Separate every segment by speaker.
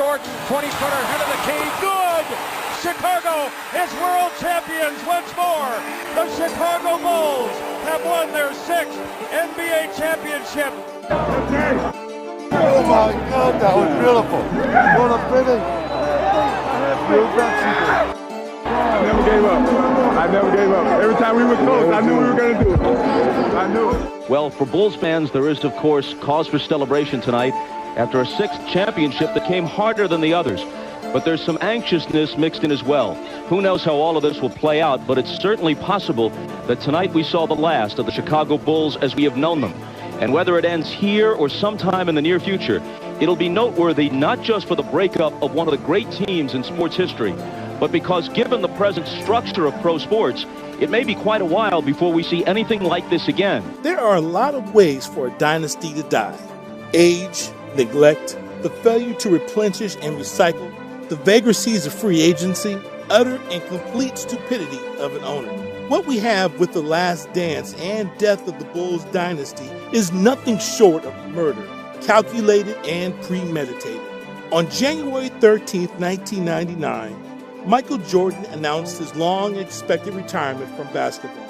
Speaker 1: Jordan, 20-footer, head of the key, good! Chicago is world champions once more. The Chicago Bulls have won their 6th NBA championship.
Speaker 2: Oh my God, that was beautiful. What a finish.
Speaker 3: I never gave up. Every time we were close, I knew we were going to do it. I knew it.
Speaker 4: Well, for Bulls fans, there is, of course, cause for celebration tonight after a 6th championship that came harder than the others. But there's some anxiousness mixed in as well. Who knows how all of this will play out, but it's certainly possible that tonight we saw the last of the Chicago Bulls as we have known them. And whether it ends here or sometime in the near future, it'll be noteworthy not just for the breakup of one of the great teams in sports history, but because given the present structure of pro sports, it may be quite a while before we see anything like this again.
Speaker 5: There are a lot of ways for a dynasty to die. Age, neglect, the failure to replenish and recycle, the vagaries of free agency, utter and complete stupidity of an owner. What we have with the last dance and death of the Bulls dynasty is nothing short of murder, calculated and premeditated. On January 13th, 1999, Michael Jordan announced his long-expected retirement from basketball,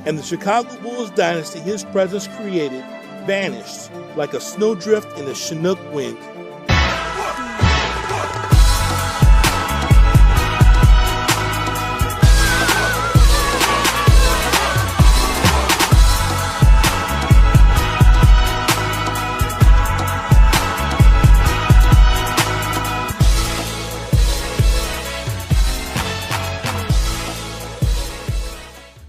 Speaker 5: and the Chicago Bulls dynasty his presence created vanished like a snowdrift in a Chinook wind.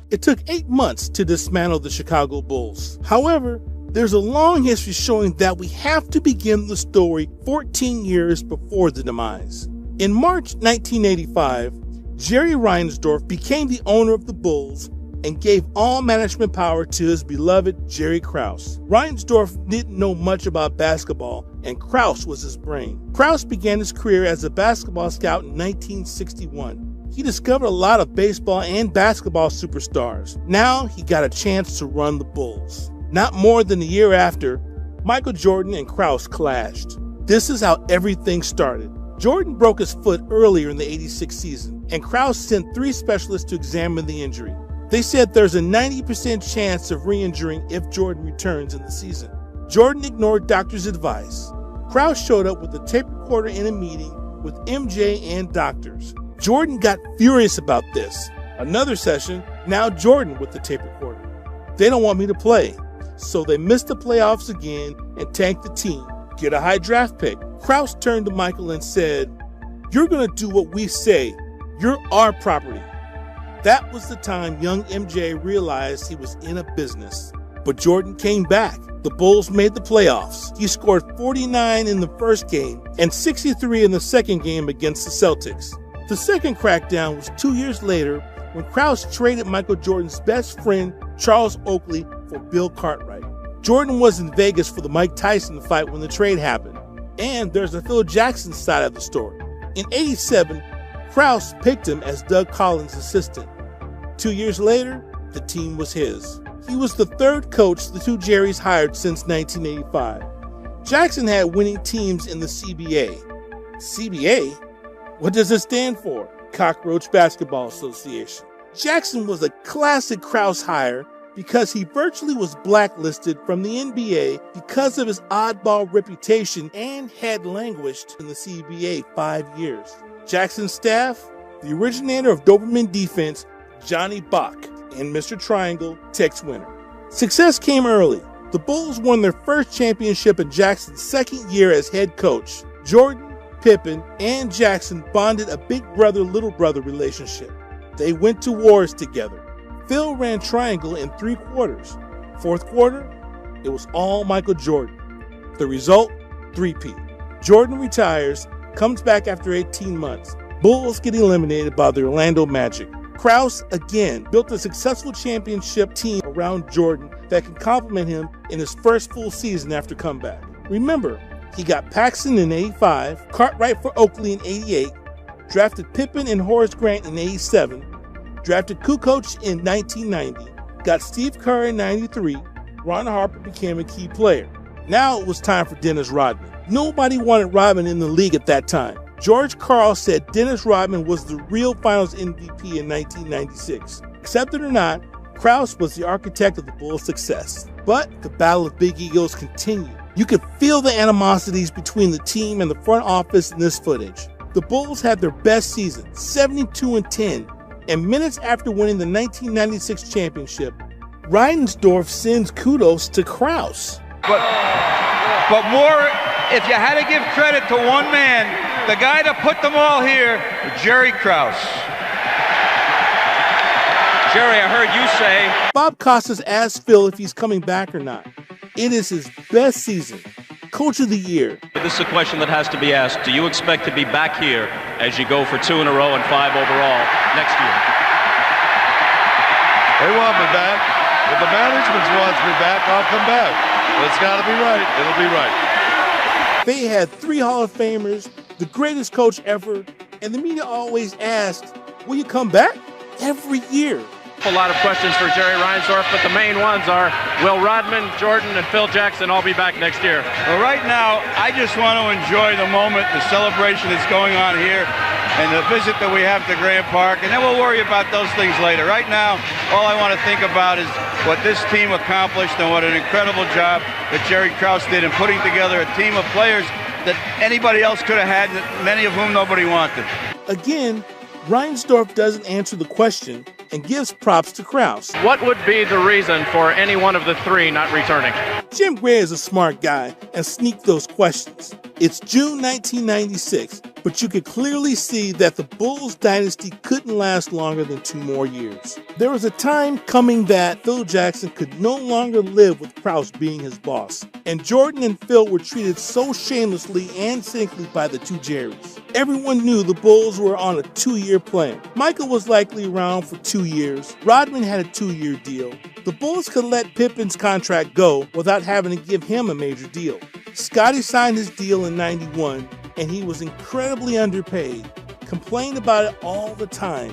Speaker 5: It took 8 months to dismantle the Chicago Bulls. However, there's a long history showing that we have to begin the story 14 years before the demise. In March 1985, Jerry Reinsdorf became the owner of the Bulls and gave all management power to his beloved Jerry Krause. Reinsdorf didn't know much about basketball, and Krause was his brain. Krause began his career as a basketball scout in 1961. He discovered a lot of baseball and basketball superstars. Now he got a chance to run the Bulls. Not more than a year after, Michael Jordan and Krause clashed. This is how everything started. Jordan broke his foot earlier in the '86 season, and Krause sent 3 specialists to examine the injury. They said there's a 90% chance of re-injuring if Jordan returns in the season. Jordan ignored doctors' advice. Krause showed up with a tape recorder in a meeting with MJ and doctors. Jordan got furious about this. Another session, now Jordan with the tape recorder. They don't want me to play, so they missed the playoffs again and tanked the team. Get a high draft pick. Krause turned to Michael and said, "You're going to do what we say. You're our property." That was the time young MJ realized he was in a business. But Jordan came back. The Bulls made the playoffs. He scored 49 in the first game and 63 in the second game against the Celtics. The second crackdown was 2 years later when Krause traded Michael Jordan's best friend, Charles Oakley, for Bill Cartwright. Jordan was in Vegas for the Mike Tyson fight when the trade happened. And there's the Phil Jackson side of the story. In '87, Krause picked him as Doug Collins' assistant. 2 years later, the team was his. He was the third coach the two Jerrys hired since 1985. Jackson had winning teams in the CBA. CBA? What does it stand for? Cockroach Basketball Association. Jackson was a classic Krause hire because he virtually was blacklisted from the NBA because of his oddball reputation and had languished in the CBA 5 years. Jackson's staff, the originator of Doberman defense, Johnny Bach, and Mr. Triangle, Tex Winter. Success came early. The Bulls won their first championship in Jackson's second year as head coach. Jordan, Pippen, and Jackson bonded a big brother-little brother relationship. They went to wars together. Phil ran triangle in 3 quarters. Fourth quarter, it was all Michael Jordan. The result, 3-peat. Jordan retires, comes back after 18 months. Bulls get eliminated by the Orlando Magic. Krause, again, built a successful championship team around Jordan that can complement him in his first full season after comeback. Remember, he got Paxson in '85, Cartwright for Oakley in '88, drafted Pippen and Horace Grant in '87, drafted Kukoc in 1990, got Steve Kerr in '93, Ron Harper became a key player. Now it was time for Dennis Rodman. Nobody wanted Rodman in the league at that time. George Karl said Dennis Rodman was the real Finals MVP in 1996. Accept it or not, Krause was the architect of the Bulls' success. But the battle of big egos continued. You could feel the animosities between the team and the front office in this footage. The Bulls had their best season, 72-10, and minutes after winning the 1996 championship, Reinsdorf sends kudos to Krause.
Speaker 6: But more, if you had to give credit to one man, the guy that put them all here, Jerry Krause. Jerry, I heard you say...
Speaker 5: Bob Costas asked Phil if he's coming back or not. It is his best season. Coach of the Year.
Speaker 4: This is a question that has to be asked. Do you expect to be back here as you go for 2 in a row and 5 overall next year?
Speaker 2: They want me back. If the management wants me back, I'll come back. But it's got to be right. It'll be right.
Speaker 5: They had 3 Hall of Famers, the greatest coach ever, and the media always asked, will you come back? Every year.
Speaker 7: A lot of questions for Jerry Reinsdorf, but the main ones are, will Rodman, Jordan, and Phil Jackson all be back next year?
Speaker 6: Well, right now, I just want to enjoy the moment, the celebration that's going on here, and the visit that we have to Grant Park, and then we'll worry about those things later. Right now, all I want to think about is what this team accomplished and what an incredible job that Jerry Krause did in putting together a team of players that anybody else could have had, many of whom nobody wanted.
Speaker 5: Again, Reinsdorf doesn't answer the question and gives props to Krause.
Speaker 7: What would be the reason for any one of the 3 not returning?
Speaker 5: Jim Gray is a smart guy and sneaked those questions. It's June 1996, but you could clearly see that the Bulls dynasty couldn't last longer than 2 more years. There was a time coming that Phil Jackson could no longer live with Krause being his boss, and Jordan and Phil were treated so shamelessly and cynically by the 2 Jerrys. Everyone knew the Bulls were on a 2-year plan. Michael was likely around for 2 years. Rodman had a 2-year deal. The Bulls could let Pippen's contract go without having to give him a major deal. Scottie signed his deal in '91, and he was incredibly underpaid, complained about it all the time.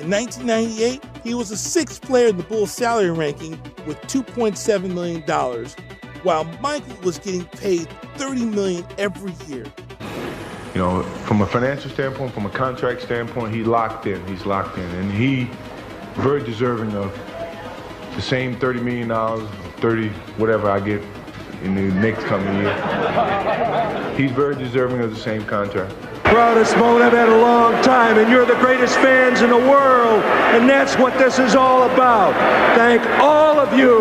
Speaker 5: In 1998, he was the 6th player in the Bulls salary ranking with $2.7 million, while Michael was getting paid $30 million every year.
Speaker 3: You know, from a financial standpoint, from a contract standpoint, he's locked in, and he's very deserving of the same $30 million, 30, whatever I get in the next coming year. He's very deserving of the same contract.
Speaker 8: Proudest moment I've had in a long time, and you're the greatest fans in the world, and that's what this is all about. Thank all of you.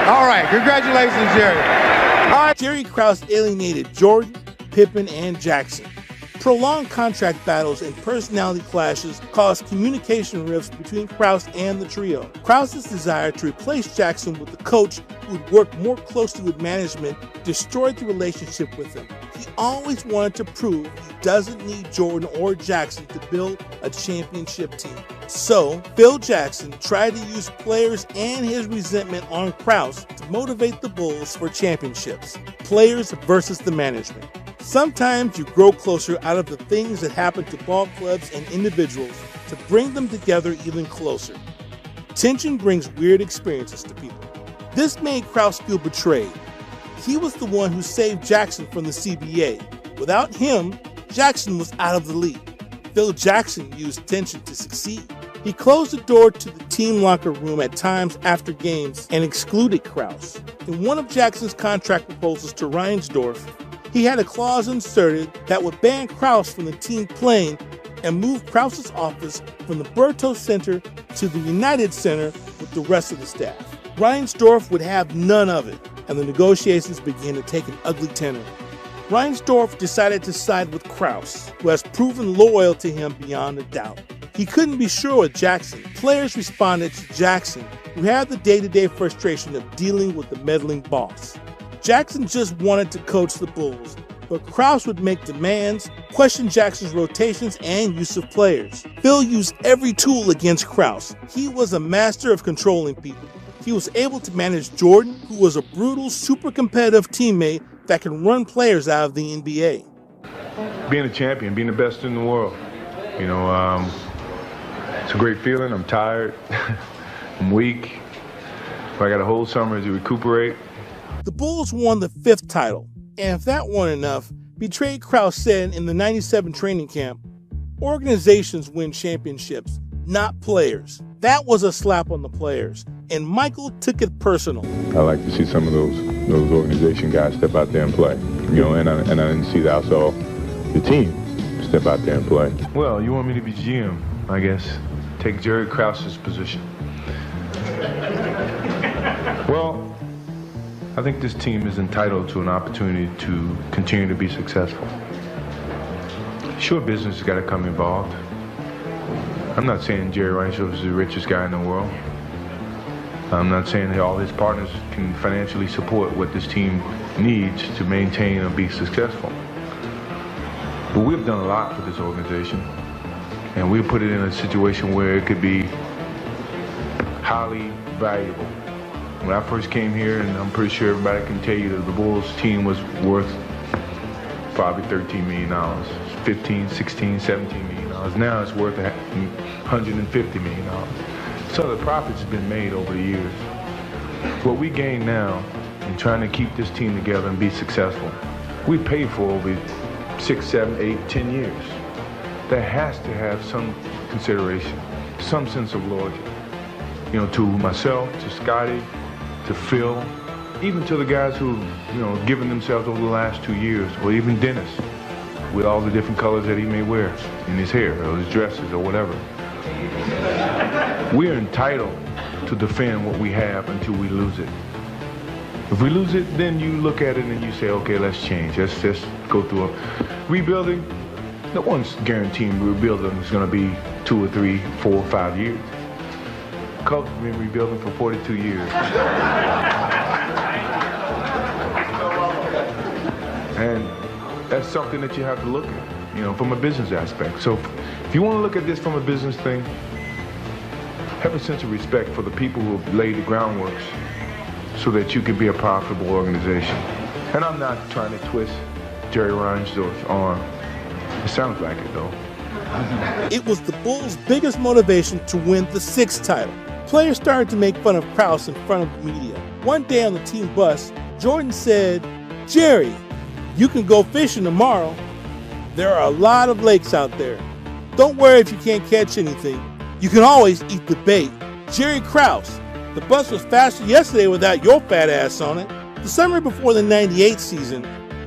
Speaker 2: All right, congratulations, Jerry.
Speaker 5: Jerry Krause alienated Jordan, Pippen, and Jackson. Prolonged contract battles and personality clashes caused communication rifts between Krause and the trio. Krause's desire to replace Jackson with a coach who would work more closely with management destroyed the relationship with him. He always wanted to prove he doesn't need Jordan or Jackson to build a championship team. So, Phil Jackson tried to use players and his resentment on Krause to motivate the Bulls for championships. Players versus the management. Sometimes you grow closer out of the things that happen to ball clubs and individuals to bring them together even closer. Tension brings weird experiences to people. This made Krause feel betrayed. He was the one who saved Jackson from the CBA. Without him, Jackson was out of the league. Phil Jackson used tension to succeed. He closed the door to the team locker room at times after games and excluded Krause. In one of Jackson's contract proposals to Reinsdorf, he had a clause inserted that would ban Krause from the team playing and move Krause's office from the Berto Center to the United Center with the rest of the staff. Reinsdorf would have none of it, and the negotiations began to take an ugly tenor. Reinsdorf decided to side with Krause, who has proven loyal to him beyond a doubt. He couldn't be sure with Jackson. Players responded to Jackson, who had the day-to-day frustration of dealing with the meddling boss. Jackson just wanted to coach the Bulls, but Krause would make demands, question Jackson's rotations and use of players. Phil used every tool against Krause. He was a master of controlling people. He was able to manage Jordan, who was a brutal, super competitive teammate that can run players out of the NBA.
Speaker 3: Being a champion, being the best in the world, you know, it's a great feeling. I'm tired, I'm weak. I got a whole summer to recuperate.
Speaker 5: The Bulls won the 5th title, and if that weren't enough, Betrayed Krause said in the 97 training camp, organizations win championships, not players. That was a slap on the players, and Michael took it personal.
Speaker 3: I like to see some of those organization guys step out there and play, and I didn't see that. I saw the team step out there and play. Well, you want me to be GM, I guess. Take Jerry Krause's position. Well, I think this team is entitled to an opportunity to continue to be successful. Sure, business has got to come involved. I'm not saying Jerry Reinsdorf is the richest guy in the world. I'm not saying that all his partners can financially support what this team needs to maintain and be successful. But we've done a lot for this organization, and we put it in a situation where it could be highly valuable. When I first came here, and I'm pretty sure everybody can tell you that the Bulls team was worth probably $13 million, 15, 16, 17 million dollars. Now it's worth $150 million. So the profits have been made over the years. What we gain now in trying to keep this team together and be successful, we paid for over 6, 7, 8, 10 years. There has to have some consideration, some sense of loyalty. To myself, to Scotty, to Phil, even to the guys who, given themselves over the last 2 years, or even Dennis, with all the different colors that he may wear in his hair or his dresses or whatever. We're entitled to defend what we have until we lose it. If we lose it, then you look at it and you say, okay, let's change. Let's just go through a rebuilding. No one's guaranteeing rebuilding is going to be 2 or 3, 4 or 5 years. Cubs have been rebuilding for 42 years. And that's something that you have to look at, from a business aspect. So if you want to look at this from a business thing, have a sense of respect for the people who have laid the groundworks so that you can be a profitable organization. And I'm not trying to twist Jerry Reinsdorf's arm. It sounds like it, though.
Speaker 5: It was the Bulls' biggest motivation to win the 6th title. Players started to make fun of Krause in front of the media. One day on the team bus, Jordan said, "Jerry, you can go fishing tomorrow. There are a lot of lakes out there. Don't worry if you can't catch anything. You can always eat the bait." Jerry Krause, the bus was faster yesterday without your fat ass on it. The summer before the 98 season,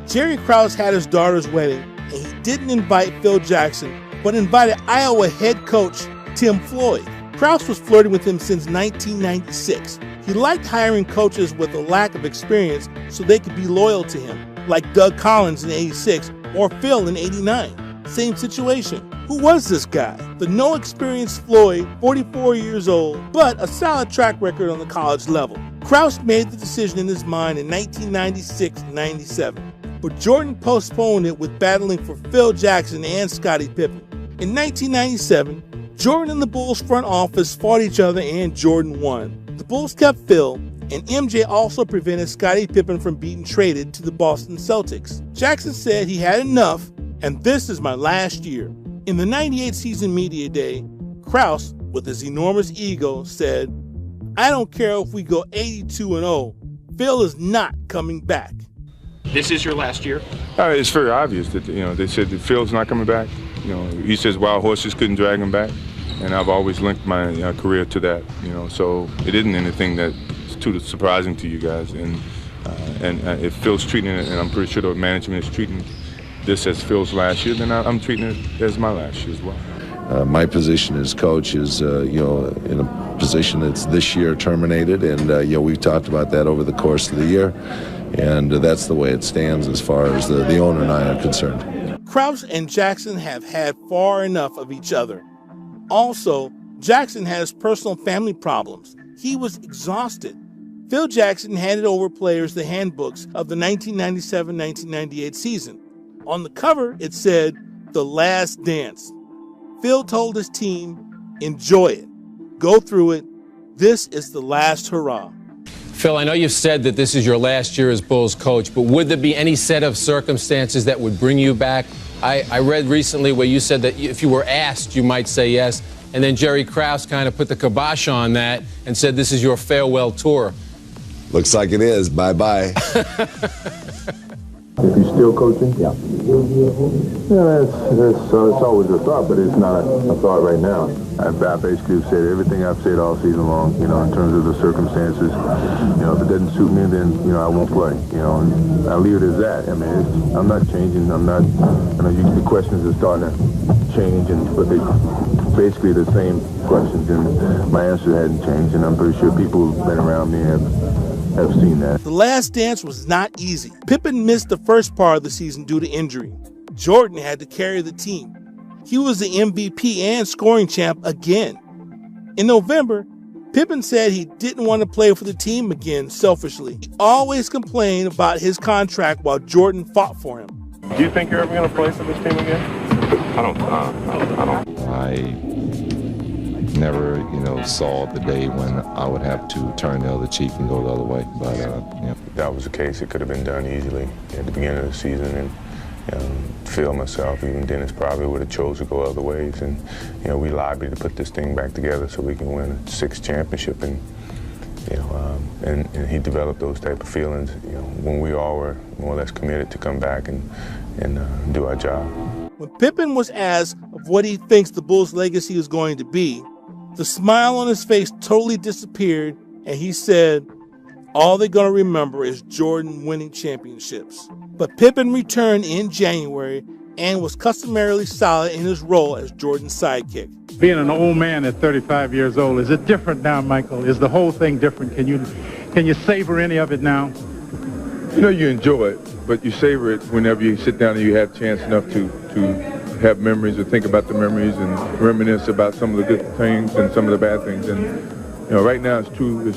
Speaker 5: Jerry Krause had his daughter's wedding, and he didn't invite Phil Jackson, but invited Iowa head coach Tim Floyd. Krause was flirting with him since 1996. He liked hiring coaches with a lack of experience so they could be loyal to him, like Doug Collins in '86 or Phil in '89. Same situation. Who was this guy? The no-experience Floyd, 44 years old, but a solid track record on the college level. Krause made the decision in his mind in 1996-97, but Jordan postponed it with battling for Phil Jackson and Scottie Pippen. In 1997, Jordan and the Bulls front office fought each other and Jordan won. The Bulls kept Phil, and MJ also prevented Scottie Pippen from being traded to the Boston Celtics. Jackson said he had enough, and this is my last year. In the 98 season media day, Krause, with his enormous ego, said, "I don't care if we go 82-0, Phil is not coming back."
Speaker 7: This is your last year?
Speaker 3: It's very obvious that, they said that Phil's not coming back. He says wild horses couldn't drag him back. And I've always linked my career to that, so it isn't anything that's too surprising to you guys. And if Phil's treating it, and I'm pretty sure the management is treating this as Phil's last year, then I'm treating it as my last year as well.
Speaker 9: My position as coach is, in a position that's this year terminated, and we've talked about that over the course of the year, and that's the way it stands as far as the owner and I are concerned.
Speaker 5: Krause and Jackson have had far enough of each other. Also, Jackson has personal family problems. He was exhausted. Phil Jackson handed over players the handbooks of the 1997-1998 season. On the cover, it said, "The Last Dance." Phil told his team, "Enjoy it. Go through it. This is the last hurrah."
Speaker 10: Phil, I know you've said that this is your last year as Bulls coach, but would there be any set of circumstances that would bring you back? I read recently where you said that if you were asked, you might say yes, and then Jerry Krause kind of put the kibosh on that and said this is your farewell tour.
Speaker 9: Looks like it is. Bye-bye.
Speaker 3: If you're still coaching? Yeah. Yeah, it's always a thought, but it's not a thought right now. I basically said everything I've said all season long, in terms of the circumstances. If it doesn't suit me, then, I won't play. And I leave it as that. I mean, I'm not changing. I'm not, the questions are starting to change, but they're basically the same questions, and my answer hadn't changed, and I'm pretty sure people who've been around me have seen that.
Speaker 5: The last dance was not easy. Pippen missed the first part of the season due to injury. Jordan had to carry the team. He was the MVP and scoring champ again. In November, Pippen said he didn't want to play for the team again selfishly. He always complained about his contract while Jordan fought for him.
Speaker 3: Do you think you're ever going to play for this team again? I don't.
Speaker 11: I never, saw the day when I would have to turn the other cheek and go the other way. But,
Speaker 3: If that was the case, it could have been done easily at the beginning of the season. And Phil, myself, even Dennis probably would have chose to go other ways. And, we lobbied to put this thing back together so we can win a 6th championship. And, and he developed those type of feelings, when we all were more or less committed to come back and do our job.
Speaker 5: When Pippen was asked of what he thinks the Bulls' legacy is going to be, the smile on his face totally disappeared, and he said, all they're going to remember is Jordan winning championships. But Pippen returned in January and was customarily solid in his role as Jordan's sidekick.
Speaker 12: Being an old man at 35 years old, is it different now, Michael? Is the whole thing different? Can you savor any of it now?
Speaker 3: You enjoy it, but you savor it whenever you sit down and you have a chance enough to have memories or think about the memories and reminisce about some of the good things and some of the bad things. And right now it's too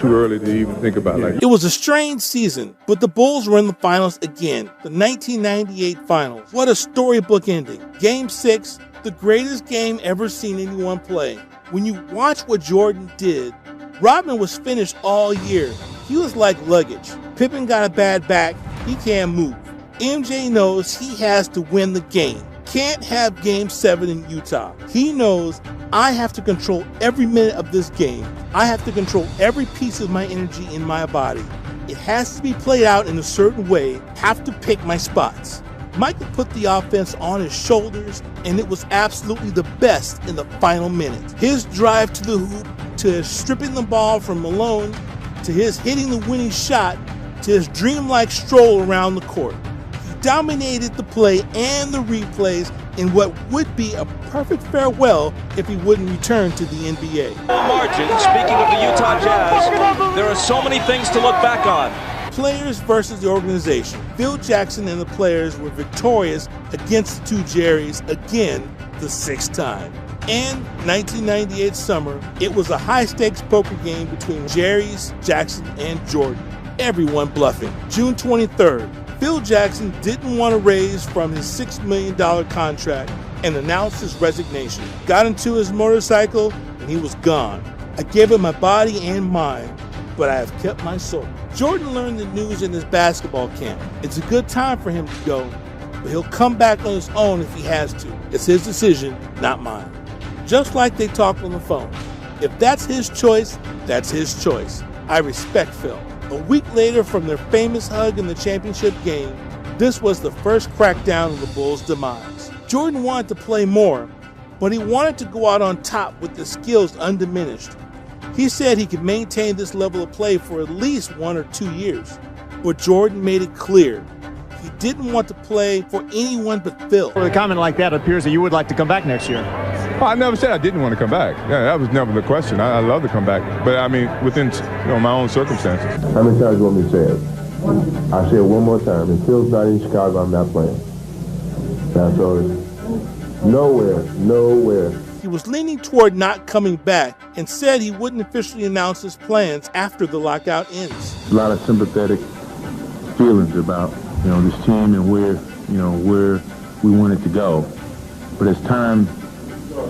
Speaker 3: early to even think about it.
Speaker 5: It was a strange season, but the Bulls were in the finals again, the 1998 finals. What a storybook ending. Game 6, the greatest game ever seen anyone play. When you watch what Jordan did, Rodman was finished all year. He was like luggage. Pippen got a bad back. He can't move. MJ knows he has to win the game. Can't have Game 7 in Utah. He knows I have to control every minute of this game. I have to control every piece of my energy in my body. It has to be played out in a certain way. Have to pick my spots. Michael put the offense on his shoulders, and it was absolutely the best in the final minute. His drive to the hoop, to his stripping the ball from Malone, to his hitting the winning shot, to his dreamlike stroll around the court. He dominated the play and the replays in what would be a perfect farewell if he wouldn't return to the NBA.
Speaker 13: Margin, speaking of the Utah Jazz, there are so many things to look back on.
Speaker 5: Players versus the organization. Phil Jackson and the players were victorious against the two Jerrys again the 6th time. And 1998 summer, it was a high-stakes poker game between Jerry's, Jackson, and Jordan. Everyone bluffing. June 23rd, Phil Jackson didn't want to raise from his $6 million contract and announced his resignation. Got into his motorcycle and he was gone. I gave him my body and mind, but I have kept my soul. Jordan learned the news in his basketball camp. It's a good time for him to go, but he'll come back on his own if he has to. It's his decision, not mine. Just like they talked on the phone. If that's his choice, that's his choice. I respect Phil. A week later from their famous hug in the championship game, this was the first crackdown of the Bulls' demise. Jordan wanted to play more, but he wanted to go out on top with the skills undiminished. He said he could maintain this level of play for at least 1 or 2 years, but Jordan made it clear he didn't want to play for anyone but Phil.
Speaker 14: For a comment like that, it appears that you would like to come back next year.
Speaker 3: Well, I never said I didn't want to come back. Yeah, that was never the question. I love to come back, but I mean within my own circumstances. How many times do you want me to say it? I'll say it one more time. If Phil's not in Chicago, I'm not playing. That's all. Nowhere.
Speaker 5: He was leaning toward not coming back and said he wouldn't officially announce his plans after the lockout ends.
Speaker 3: A lot of sympathetic feelings about this team and where we want it to go. But as time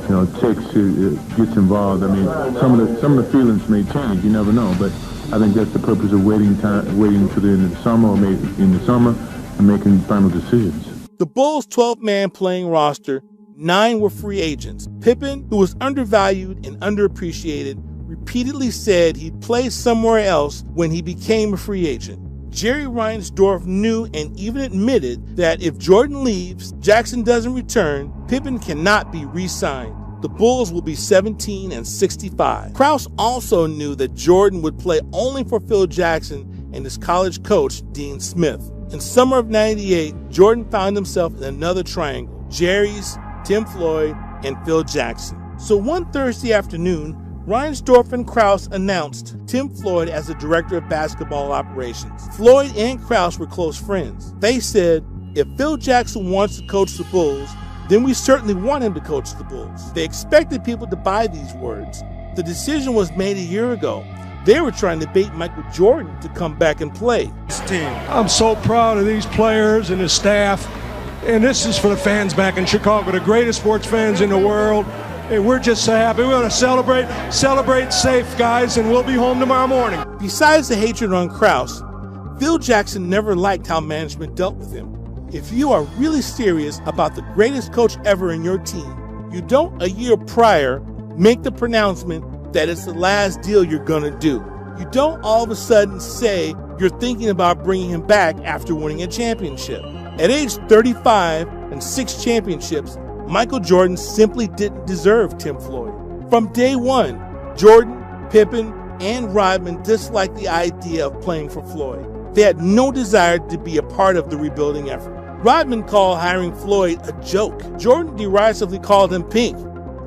Speaker 3: gets involved, I mean some of the feelings may change. You never know. But I think that's the purpose of waiting to the end of the summer or maybe in the summer and making final decisions.
Speaker 5: The Bulls' 12-man playing roster, 9 were free agents. Pippen, who was undervalued and underappreciated, repeatedly said he'd play somewhere else when he became a free agent. Jerry Reinsdorf knew and even admitted that if Jordan leaves, Jackson doesn't return, Pippen cannot be re-signed. The Bulls will be 17-65. Krause also knew that Jordan would play only for Phil Jackson and his college coach, Dean Smith. In summer of '98, Jordan found himself in another triangle: Jerry's, Tim Floyd, and Phil Jackson. So one Thursday afternoon, Reinsdorf and Krause announced Tim Floyd as the director of basketball operations. Floyd and Krause were close friends. They said, if Phil Jackson wants to coach the Bulls, then we certainly want him to coach the Bulls. They expected people to buy these words. The decision was made a year ago. They were trying to bait Michael Jordan to come back and play.
Speaker 8: I'm so proud of these players and the staff. And this is for the fans back in Chicago, the greatest sports fans in the world. And we're just so happy. We're going to celebrate safe, guys, and we'll be home tomorrow morning.
Speaker 5: Besides the hatred on Krause, Phil Jackson never liked how management dealt with him. If you are really serious about the greatest coach ever in your team, you don't a year prior make the pronouncement that it's the last deal you're going to do. You don't all of a sudden say you're thinking about bringing him back after winning a championship. At age 35 and 6 championships, Michael Jordan simply didn't deserve Tim Floyd. From day one, Jordan, Pippen, and Rodman disliked the idea of playing for Floyd. They had no desire to be a part of the rebuilding effort. Rodman called hiring Floyd a joke. Jordan derisively called him Pink,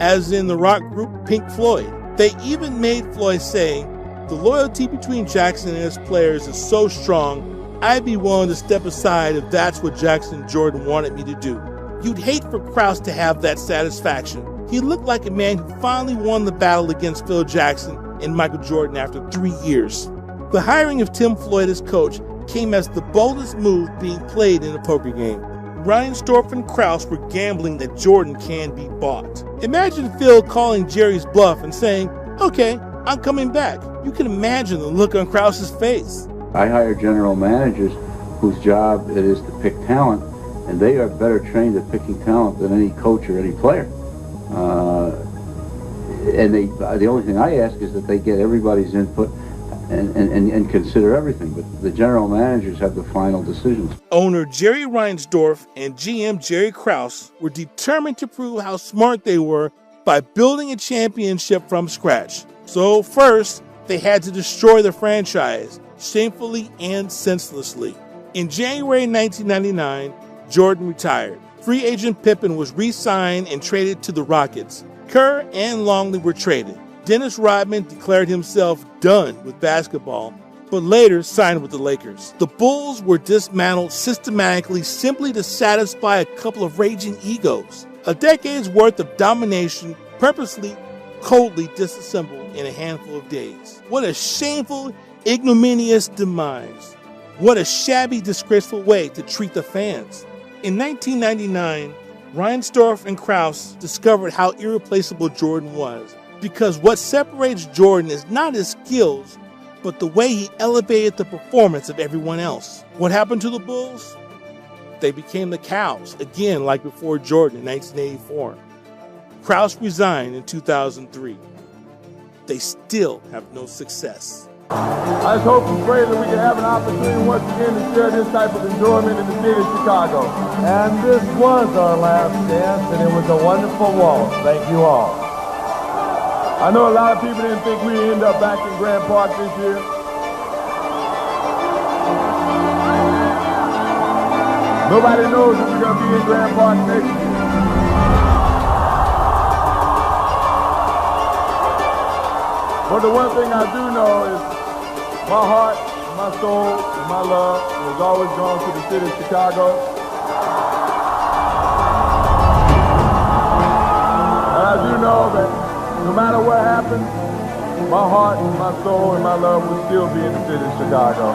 Speaker 5: as in the rock group Pink Floyd. They even made Floyd say, the loyalty between Jackson and his players is so strong, I'd be willing to step aside if that's what Jackson and Jordan wanted me to do. You'd hate for Krause to have that satisfaction. He looked like a man who finally won the battle against Phil Jackson and Michael Jordan after 3 years. The hiring of Tim Floyd as coach came as the boldest move being played in a poker game. Reinsdorf and Krause were gambling that Jordan can be bought. Imagine Phil calling Jerry's bluff and saying, okay, I'm coming back. You can imagine the look on Krause's face.
Speaker 15: I hire general managers whose job it is to pick talent, and they are better trained at picking talent than any coach or any player. And the only thing I ask is that they get everybody's input and consider everything. But the general managers have the final decisions.
Speaker 5: Owner Jerry Reinsdorf and GM Jerry Krause were determined to prove how smart they were by building a championship from scratch. So first, they had to destroy the franchise, shamefully and senselessly. In January 1999, Jordan retired. Free agent Pippen was re-signed and traded to the Rockets. Kerr and Longley were traded. Dennis Rodman declared himself done with basketball, but later signed with the Lakers. The Bulls were dismantled systematically simply to satisfy a couple of raging egos. A decade's worth of domination purposely, coldly disassembled in a handful of days. What a shameful, ignominious demise. What a shabby, disgraceful way to treat the fans. In 1999, Reinsdorf and Krause discovered how irreplaceable Jordan was, because what separates Jordan is not his skills, but the way he elevated the performance of everyone else. What happened to the Bulls? They became the Cows, again like before Jordan in 1984. Krause resigned in 2003. They still have no success.
Speaker 16: I just hope and pray that we can have an opportunity once again to share this type of enjoyment in the city of Chicago.
Speaker 17: And this was our last dance, and it was a wonderful waltz. Thank you all.
Speaker 16: I know a lot of people didn't think we'd end up back in Grant Park this year. Nobody knows if we're going to be in Grant Park next year. But the one thing I do know is my heart, my soul, and my love has always gone to the city of Chicago. And I do know that no matter what happens, my heart, my soul, and my love will still be in the city of Chicago.